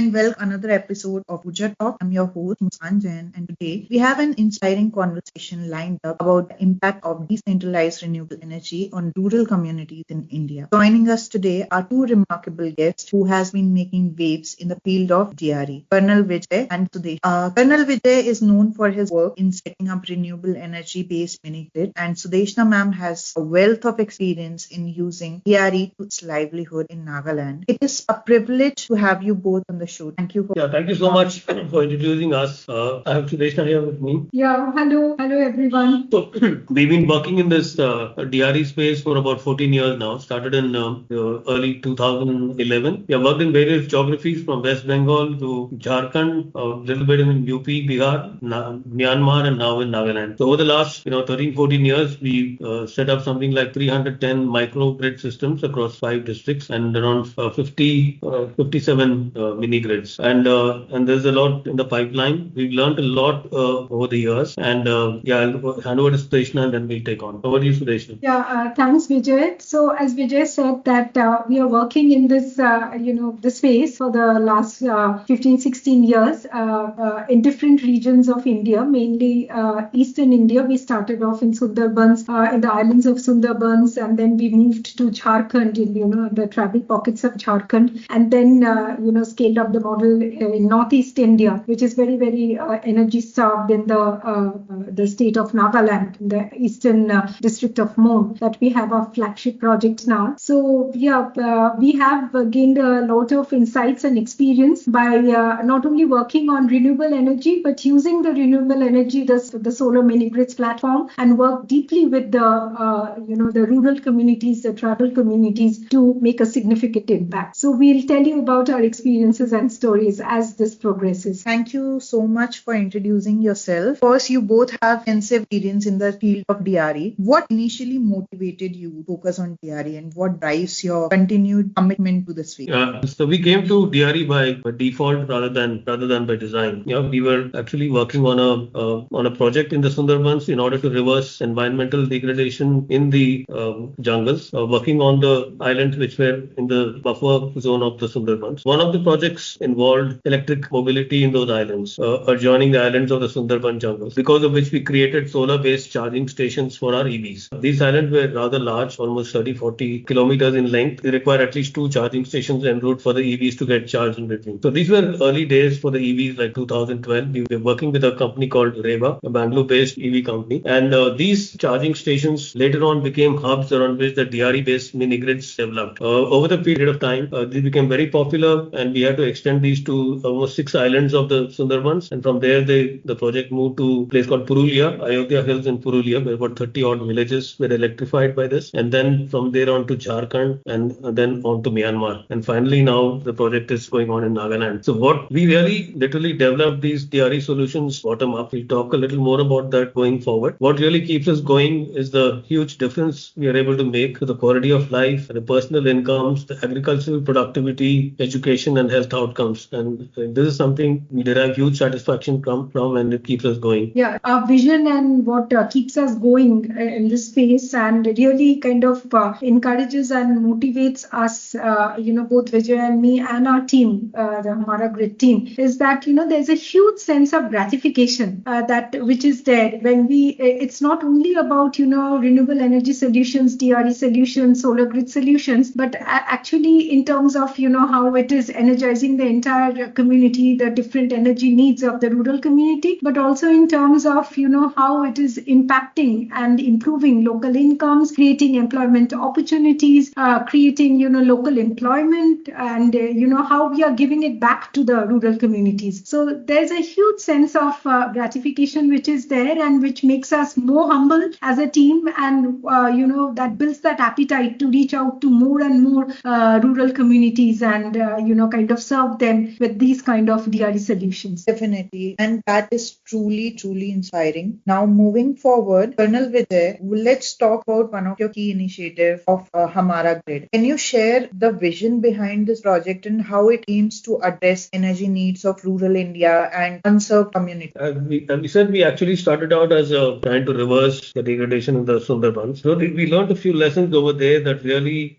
and welcome another episode of Puja Talk. I'm your host Muskan Jain, and today we have an inspiring conversation lined up about the impact of decentralized renewable energy on rural communities in India. Joining us today are two remarkable guests who has been making waves in the field of DRE, Colonel Vijay and Sudeshna. Colonel Vijay is known for his work in setting up renewable energy-based mini grid, and Sudeshna ma'am has a wealth of experience in using DRE to its livelihood in Nagaland. It is a privilege to have you both on the show. Thank you for Thank you so much for introducing us. I have Sudeshna here with me. Yeah, hello everyone. So we've been working in this DRE space for about 14 years now. Started in early 2011. We have worked in various geographies from West Bengal to Jharkhand, a little bit in UP, Bihar, Myanmar, and now in Nagaland. So over the last 13, 14 years, we set up something like 310 microgrid systems across 5 districts and around 57 mini grids. And there's a lot in the pipeline. We've learned a lot over the years. And I'll hand over to Sudeshna and then we'll take on. Over to you, Sudeshna. Yeah, thanks, Vijay. So as Vijay said that we are working in this, this space for the last 15, 16 years in different regions of India, mainly Eastern India. We started off in Sundarbans, in the islands of Sundarbans, and then we moved to Jharkhand, in the tribal pockets of Jharkhand, and then scaled up the model in Northeast India, which is very, very energy starved in the state of Nagaland, in the eastern district of Mon, that we have our flagship project now. So we have gained a lot of insights and experience by not only working on renewable energy, but using the renewable energy, the solar mini grids platform, and work deeply with the rural communities, the tribal communities, to make a significant impact. So we'll tell you about our experiences and stories as this progresses. Thank you so much for introducing yourself. First, you both have extensive experience in the field of DRE. What initially motivated you to focus on DRE, and what drives your continued commitment to this field? So we came to DRE by default rather than by design. We were actually working on a project in the Sundarbans in order to reverse environmental degradation in the jungles, working on the islands which were in the buffer zone of the Sundarbans. One of the projects involved electric mobility in those islands, adjoining the islands of the Sundarban jungles, because of which we created solar-based charging stations for our EVs. These islands were rather large, almost 30-40 kilometers in length. They require at least 2 charging stations en route for the EVs to get charged in between. So these were early days for the EVs, like 2012. We were working with a company called Reva, a Bangalore-based EV company. And these charging stations later on became hubs around which the DRE-based mini grids developed. Over the period of time, they became very popular, and we had to extend these to almost 6 islands of the Sundarbans. And from there, the project moved to a place called Purulia, Ayodhya Hills in Purulia, where about 30 odd villages were electrified by this. And then from there on to Jharkhand, and then on to Myanmar. And finally, now the project is going on in Nagaland. So what we really literally developed these DRE solutions bottom up. We'll talk a little more about that going forward. What really keeps us going is the huge difference we are able to make to the quality of life, the personal incomes, the agricultural productivity, education, and health outcomes. And this is something we derive huge satisfaction from, and it keeps us going. Yeah, our vision and what keeps us going in this space, and really kind of encourages and motivates us, both Vijay and me and our team, the Hamara Grid team, is that there's a huge sense of gratification which is there when it's not only about renewable energy solutions, DRE solutions, solar grid solutions, but actually in terms of how it is energizing the entire community, the different energy needs of the rural community, but also in terms of how it is impacting and improving local incomes, creating employment opportunities, creating local employment, and how we are giving it back to the rural communities. So there's a huge sense of gratification which is there, and which makes us more humble as a team, and that builds that appetite to reach out to more and more rural communities and kind of serve them with these kind of DRE solutions. Definitely, and that is truly inspiring. Now moving forward, Colonel Vijay, let's talk about one of your key initiatives of Hamara Grid. Can you share the vision behind this project and how it aims to address energy needs of rural India and unserved communities? As we said, we actually started out as trying to reverse the degradation in the Sundarbans. So we learned a few lessons over there that really,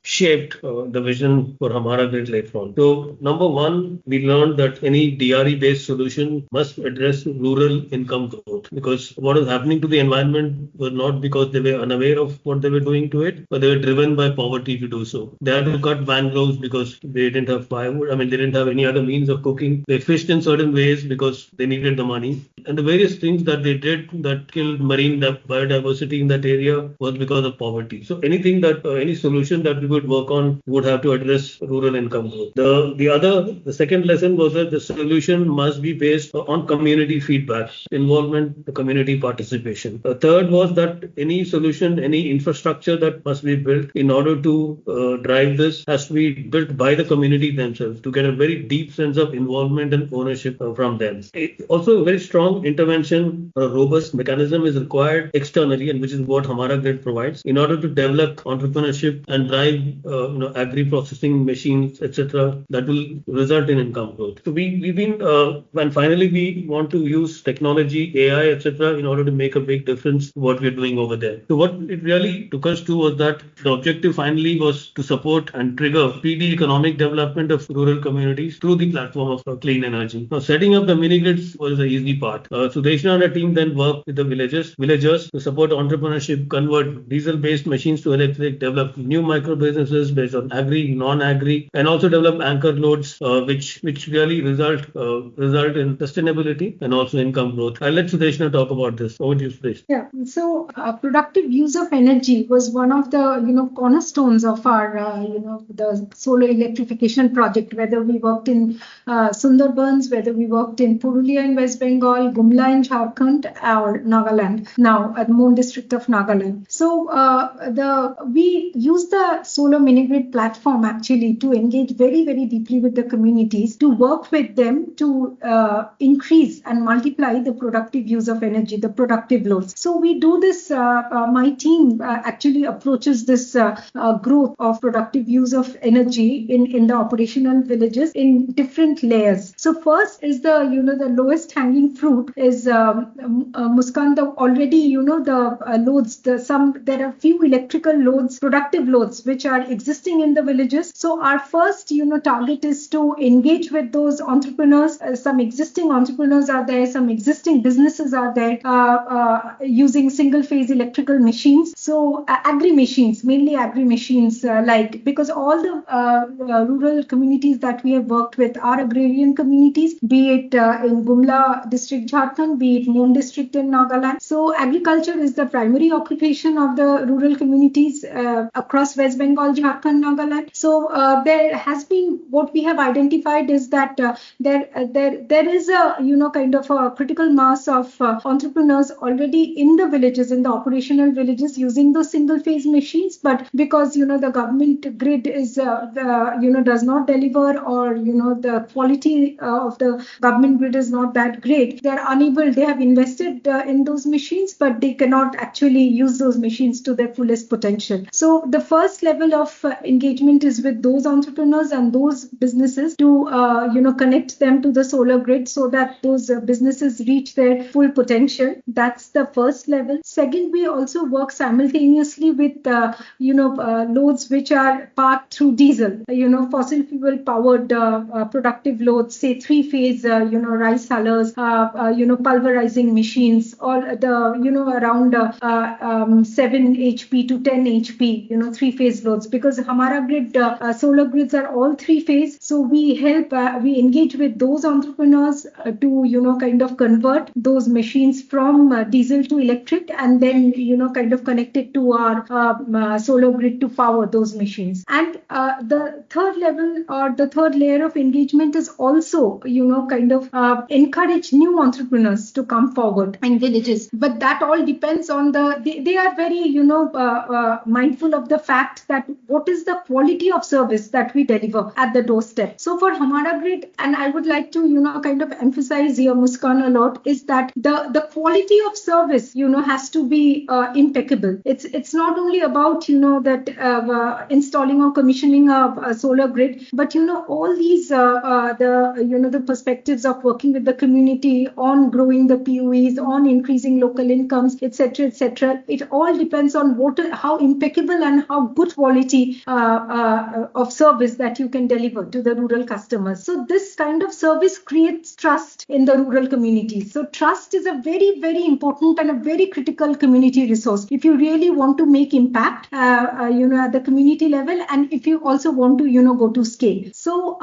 shaped the vision for Hamara Grid later on. So now number one, we learned that any DRE-based solution must address rural income growth, because what was happening to the environment was not because they were unaware of what they were doing to it, but they were driven by poverty to do so. They had to cut mangroves because they didn't have firewood. I mean, they didn't have any other means of cooking. They fished in certain ways because they needed the money. And the various things that they did that killed marine biodiversity in that area was because of poverty. So any solution that we would work on would have to address rural income growth. The second lesson was that the solution must be based on community feedback, involvement, the community participation. The third was that any solution, any infrastructure that must be built in order to drive this has to be built by the community themselves to get a very deep sense of involvement and ownership from them. Also, a very strong intervention, a robust mechanism is required externally, and which is what Hamara Grid provides, in order to develop entrepreneurship and drive agri-processing machines, etc., that will result in income growth. So we've been, and finally we want to use technology, AI, etc., in order to make a big difference to what we're doing over there. So what it really took us to was that the objective finally was to support and trigger speedy economic development of rural communities through the platform of clean energy. Now, setting up the mini grids was the easy part. Sudeshna and her team then worked with the villagers to support entrepreneurship, convert diesel-based machines to electric, develop new micro businesses based on agri, non-agri, and also develop anchor loads, which really result in sustainability and also income growth. I'll let Sudeshna talk about this. Over to you, Sudeshna. Yeah. So productive use of energy was one of the cornerstones of our the solar electrification project. Whether we worked in Sundarbans, whether we worked in Purulia in West Bengal, Gumla in Jharkhand, or Nagaland, now at Mon district of Nagaland. So we use the solar mini grid platform actually to engage very, very deeply with the communities, to work with them to increase and multiply the productive use of energy, the productive loads. So we do this, my team actually approaches this growth of productive use of energy in the operational villages in different layers. So first is the lowest hanging fruit is Muskan, already the loads, there are few electrical loads, productive loads which are existing in the villages. So our first target is to engage with those entrepreneurs. Some existing entrepreneurs are there, some existing businesses are there using single phase electrical machines. So agri machines, mainly agri machines, because all the rural communities that we have worked with are agrarian communities, be it in Gumla district, Jharkhand, be it Mon district in Nagaland. So agriculture is the primary occupation of the rural communities across West Bengal, Jharkhand, Nagaland. So there has been, what we have identified is that there is a kind of a critical mass of entrepreneurs already in the villages, in the operational villages, using those single phase machines. But because the government grid is does not deliver, or the quality of the government grid is not that great, they are unable. They have invested in those machines, but they cannot actually use those machines to their fullest potential. So the first level of engagement is with those entrepreneurs and those businesses to connect them to the solar grid so that those businesses reach their full potential. That's the first level. Second, we also work simultaneously with loads which are powered through diesel, fossil fuel powered productive loads, say 3-phase rice hullers, pulverizing machines, or the around 7 HP to 10 HP 3-phase loads, because Hamara grid solar grids are all 3-phase. So we help, we engage with those entrepreneurs to kind of convert those machines from diesel to electric, and then kind of connect it to our solar grid to power those machines. And the third level, or the third layer of engagement, is also kind of encourage new entrepreneurs to come forward in villages. But that all depends on they are very mindful of the fact that what is the quality of service that we deliver at the doorstep. So for Hamara grid, and I would like to kind of emphasize here, Muskan, a lot, is that the quality of service has to be impeccable. It's not only about that installing or commissioning a solar grid, but all these the perspectives of working with the community on growing the PUEs, on increasing local incomes, etc. It all depends on how impeccable and how good quality of service that you can deliver to to the rural customers. So this kind of service creates trust in the rural communities. So trust is a very, very important and a very critical community resource. If you really want to make impact, at the community level, and if you also want to, go to scale. So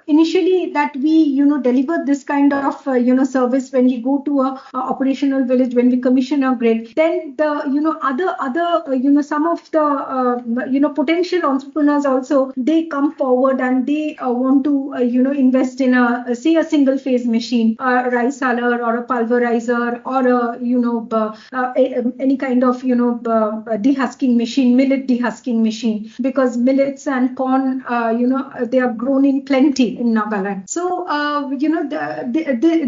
initially that we, deliver this kind of, service when we go to a operational village, when we commission a grid, then the, some of the, potential entrepreneurs also, they come forward and they want to, invest in a single phase machine, a rice huller or a pulverizer or any kind of, dehusking machine, millet dehusking machine, because millets and corn, they are grown in plenty in Nagaland. So,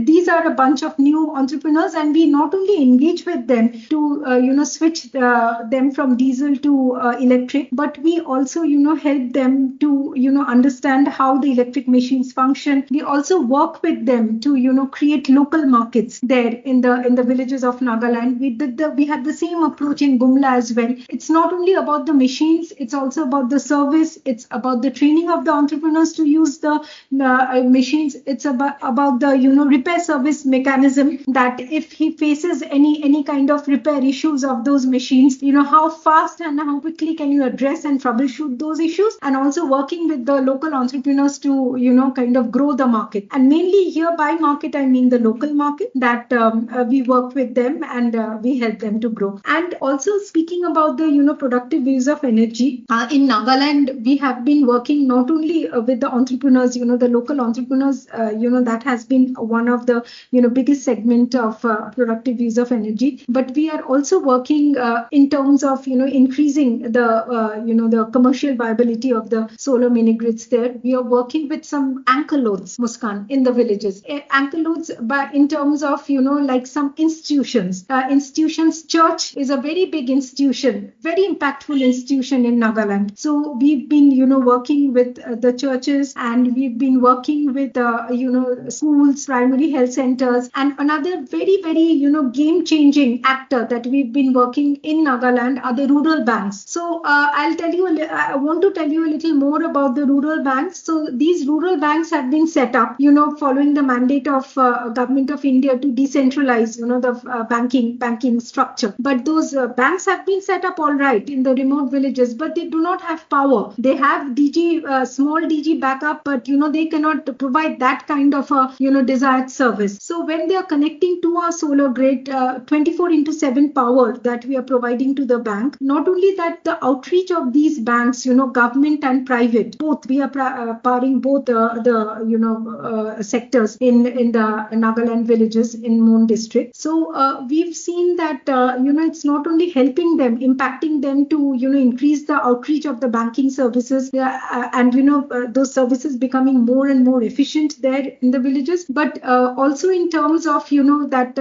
these are a bunch of new entrepreneurs, and we not only engage with them to, switch them from diesel to electric, but we also, help them to, understand how the electric machines function. We also work with them to, create local markets there in the villages of Nagaland. We had the same approach in Gumla as well. It's not only about the machines, it's also about the service. It's about the training of the entrepreneurs to use the machines. It's about the, repair service mechanism, that if he faces any kind of repair issues of those machines, how fast and how quickly can you address and troubleshoot those issues, and also working with the local entrepreneurs to, kind of grow the market. And mainly here by market, I mean the local market, that we work with them and we help them to grow. And also speaking about the, productive use of energy, in Nagaland, we have been working not only with the entrepreneurs, the local entrepreneurs, that has been one of the, biggest segment of productive use of energy. But we are also working in terms of, increasing the, the commercial viability of the solar mini grids there. We are working with some anchor loads, Muskan, in the villages. Anchor loads, but in terms of, like some institutions. Church is a very big institution, very impactful institution in Nagaland. So we've been, working with the churches, and we've been working with, schools, primary health centers, and another very, very, game-changing actor that we've been working in Nagaland are the rural banks. So I want to tell you a little more about the rural banks. So these rural banks have been set up, following the mandate of Government of India to decentralize, the banking structure. But those banks have been set up all right in the remote villages, but they do not have power. They have small DG backup, but they cannot provide that kind of a desired service. So when they are connecting to our solar grid, 24/7 power that we are providing to the bank, not only that, the outreach of these banks, government and private, both, we are powering both the sectors in the Nagaland villages in Mon district. So we've seen that it's not only helping them, impacting them to increase the outreach of the banking services, and those services becoming more and more efficient there in the villages, but also in terms of that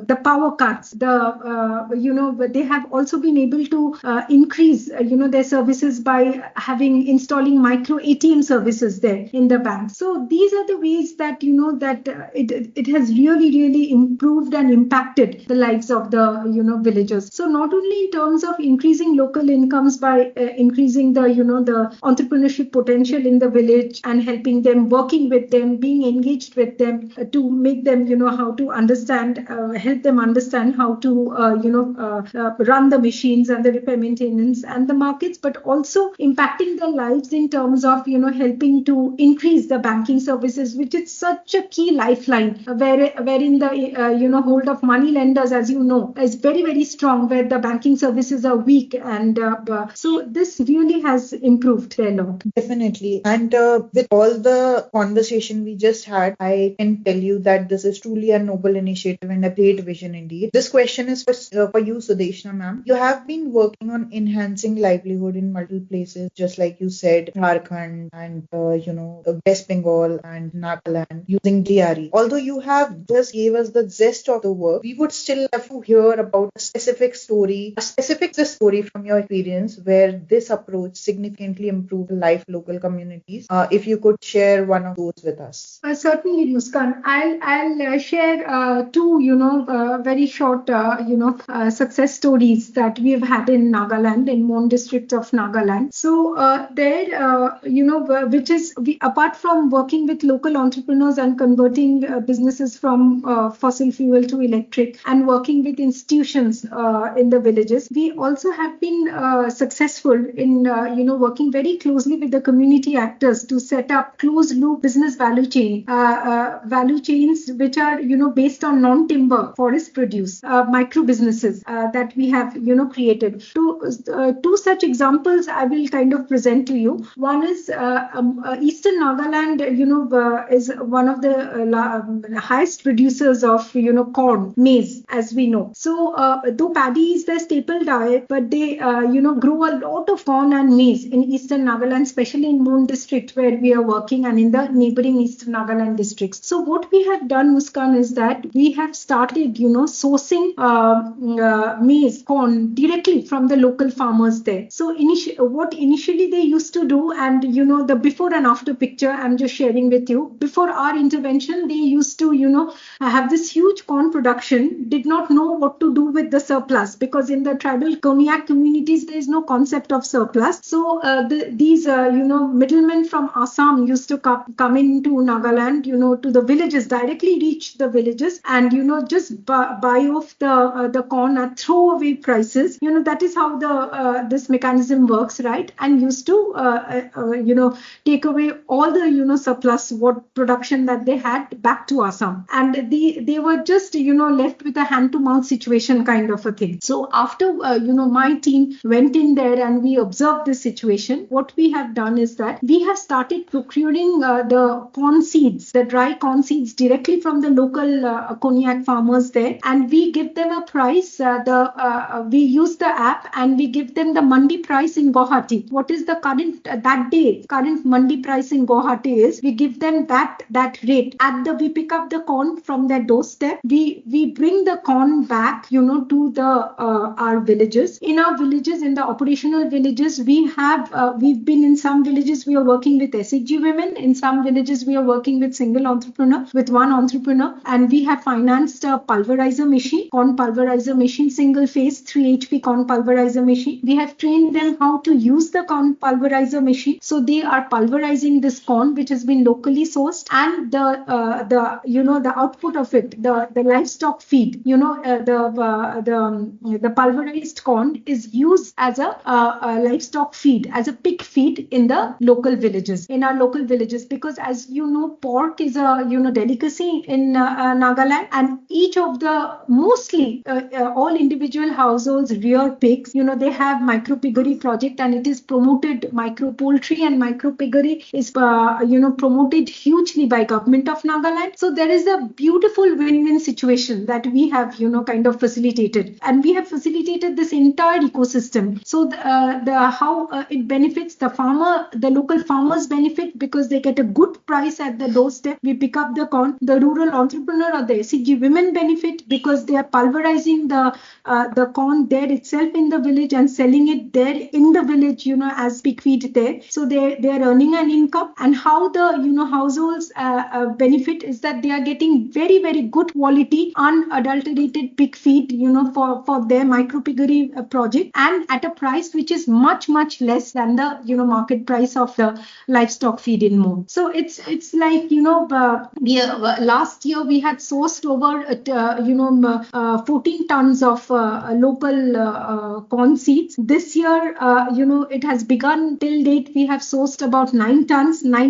the power cuts, they have also been able to increase their services by installing micro ATM services there in the bank. So these are the ways that it has really improved and impacted the lives of the villagers. So not only in terms of increasing local incomes by increasing the the entrepreneurship potential in the village, and helping them, working with them, being engaged with them to make them how to understand, help them understand how to run the machines and the repair maintenance and the markets, but also impacting their lives in terms of helping to increase the banking services, which is such a key lifeline, wherein the hold of money lenders, as is very strong, where the banking services are weak, and so this really has improved a lot. Definitely. And with all the conversation we just had, I can tell you that this is truly a noble initiative and a great vision indeed. This question is for you, Sudeshna ma'am. You have been working on enhancing livelihood in multiple places, just like you said, Jharkhand and West Bengal and Nagaland, using DRE. Although you have just gave us the zest of the work, we would still have to hear about a specific story from your experience where this approach significantly improved the life local communities. If you could share one of those with us. Certainly, Muskan. I'll share two, very short, success stories that we have had in Nagaland, in Mon district of Nagaland. Nagaland. So apart from working with local entrepreneurs and converting businesses from fossil fuel to electric and working with institutions in the villages, we also have been successful in working very closely with the community actors to set up closed loop business value chains which are based on non-timber forest produce micro businesses that we have created. Two such examples I will kind of present to you. One is Eastern Nagaland is one of the highest producers of corn, maize, as we know. So though paddy is their staple diet, but they grow a lot of corn and maize in Eastern Nagaland, especially in Moon district where we are working and in the neighboring Eastern Nagaland districts. So what we have done, Muskan, is that we have started sourcing maize, corn directly from the local farmers there. So what initially they used to do, and the before and after picture I'm just sharing with you. Before our intervention, they used to have this huge corn production, did not know what to do with the surplus, because in the tribal Cognac communities there is no concept of surplus. So these middlemen from Assam used to come into Nagaland, to the villages, directly reach the villages and just buy off the corn at throwaway prices. That is how this mechanism works, right? And used to take away all the surplus what production that they had back to Assam, and they were just left with a hand to mouth situation kind of a thing. So after my team went in there and we observed this situation, what we have done is that we have started procuring the corn seeds, the dry corn seeds, directly from the local Cognac farmers there, and we give them a price. We use the app and we give them the mandi price in Guwahati. What is the current mandi price in Guwahati is, we give them that rate. We pick up the corn from their doorstep. We bring the corn back, to our villages. In our villages, in the operational villages, we've been in some villages we are working with SHG women. In some villages we are working with single entrepreneur, with one entrepreneur, and we have financed a pulverizer machine, corn pulverizer machine, single phase 3 HP corn pulverizer machine. We have trained them how to use the corn pulverizer machine, so they are pulverizing this corn which has been locally sourced, and the output of it, the livestock feed, the pulverized corn is used as a livestock feed, as a pig feed in the local villages, because as pork is a delicacy in Nagaland, and each of the mostly all individual households rear pigs. They have micro piggery project, and it is promoted. Micro poultry and micro piggery is promoted hugely by government of Nagaland. So there is a beautiful win-win situation that we have kind of facilitated, and we have facilitated this entire ecosystem. So how it benefits the farmer, the local farmers benefit because they get a good price at the doorstep. We pick up the corn. The rural entrepreneur or the SCG women benefit because they are pulverizing the corn there itself in the village and selling it there in the village, as pig feed there. So they are earning an income. And how the households benefit is that they are getting very, very good quality unadulterated pig feed, for their micro piggery project, and at a price which is much, much less than the market price of the livestock feed in Moon. So it's like last year we had sourced over 14 tons of local corn seeds. This year it has begun. Till date we have sourced about 9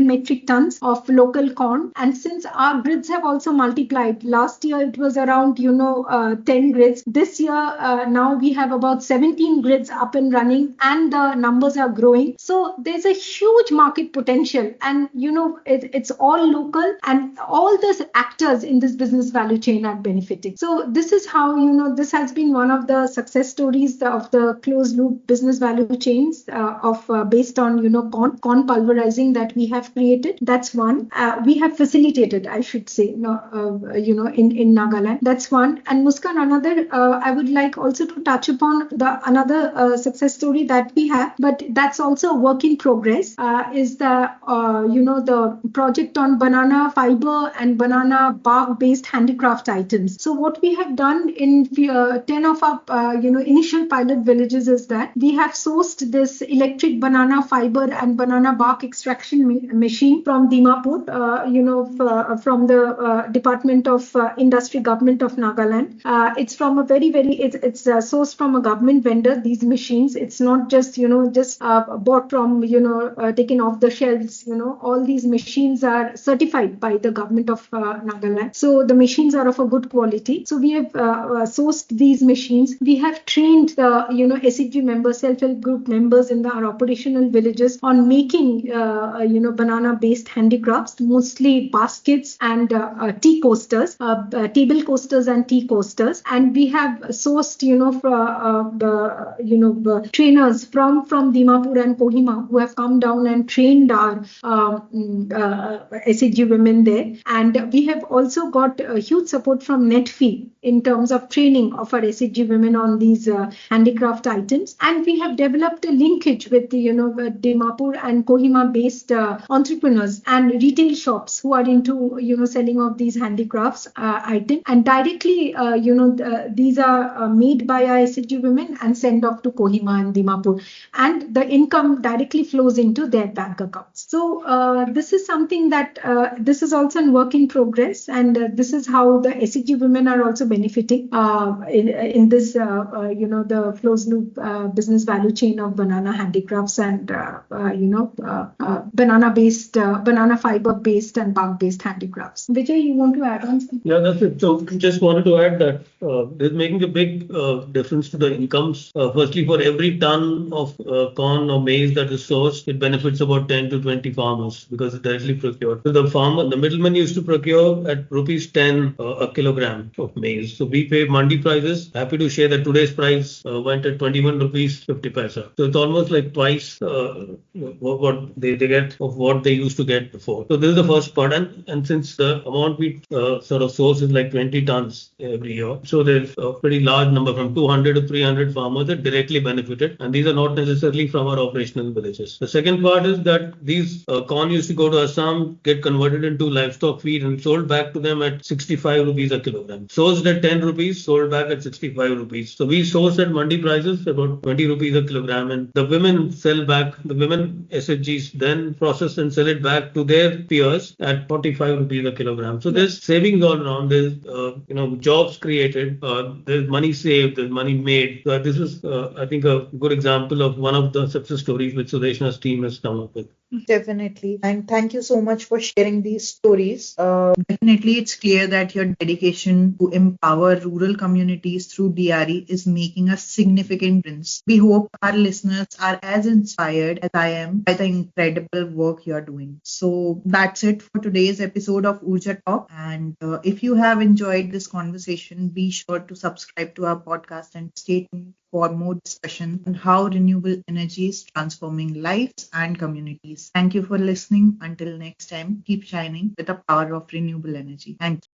metric tons of local corn, and since our grids have also multiplied, last year it was around 10 grids. This year now we have about 17 grids up and running, and the numbers are growing. So there's a huge market potential, and it's all local, and all the actors in this business value chain are benefiting. So this is how this has been one of the success stories of the closed loop business value chains based on corn pulverizing that we have created. That's one. We have facilitated, I should say, in Nagaland. That's one. And Muskan, another, I would like also to touch upon another success story that we have, but that's also a work in progress, is the project on banana fiber and banana bark based handicraft items. So what we have done in 10 of our initial pilot villages is that we have sourced sourced this electric banana fiber and banana bark extraction machine from Dimapur, from the Department of Industry, Government of Nagaland. It's from a it's sourced from a government vendor. These machines, it's not just bought from taken off the shelves. All these machines are certified by the government of Nagaland. So the machines are of a good quality. So we have sourced these machines. We have trained the SHG members, self-help group members in our operational villages on making banana based handicrafts, mostly baskets and tea coasters, table coasters and tea coasters. And we have sourced trainers from Dimapur and Kohima who have come down and trained our SHG women there. And we have also got huge support from Netfee in terms of training of our SHG women on these handicraft items. And we have developed a linkage with Dimapur and Kohima based entrepreneurs and retail shops who are into selling of these handicrafts items. And directly these are made by our SHG women and sent off to Kohima and Dimapur, and the income directly flows into their bank accounts. So this is something that this is also in work in progress, and this is how the SHG women are also benefiting in this the closed loop business value chain of banana handicrafts and banana fiber based and bark based handicrafts. Vijay, you want to add on something? Yeah, that's it. So just wanted to add that this is making a big difference to the incomes. Firstly, for every ton of corn or maize that is sourced, it benefits about 10 to 20 farmers because it's directly procured. So the middleman used to procure at rupees 10 a kilogram of maize. So we pay mandi prices. Happy to share that today's price went at 21 rupees 50 paisa. So it's almost like twice what they get of what they used to get before. So this is the first part. And since the amount we sort of source is like 20 tons every year, so there's a pretty large number from 200 to 300 farmers that directly benefited. And these are not necessarily from our operational villages. The second part is that these corn used to go to Assam, get converted into livestock feed and sold back to them at 65 rupees a kilogram. Sourced at 10 rupees, sold back at 65 rupees. So we source at mandi prices about 20 rupees a kilogram, and the women sell back, the women SHGs then process and sell it back to their peers at 45 rupees a kilogram. So there's savings all around. There's jobs created, there's money saved, there's money made. So this is I think a good example of one of the success stories which Sudeshna's team has come up with. Definitely. And thank you so much for sharing these stories. Definitely, it's clear that your dedication to empower rural communities through DRE is making a significant difference. We hope our listeners are as inspired as I am by the incredible work you're doing. So that's it for today's episode of Urja Talk. And if you have enjoyed this conversation, be sure to subscribe to our podcast and stay tuned for more discussion on how renewable energy is transforming lives and communities. Thank you for listening. Until next time, keep shining with the power of renewable energy. Thank you.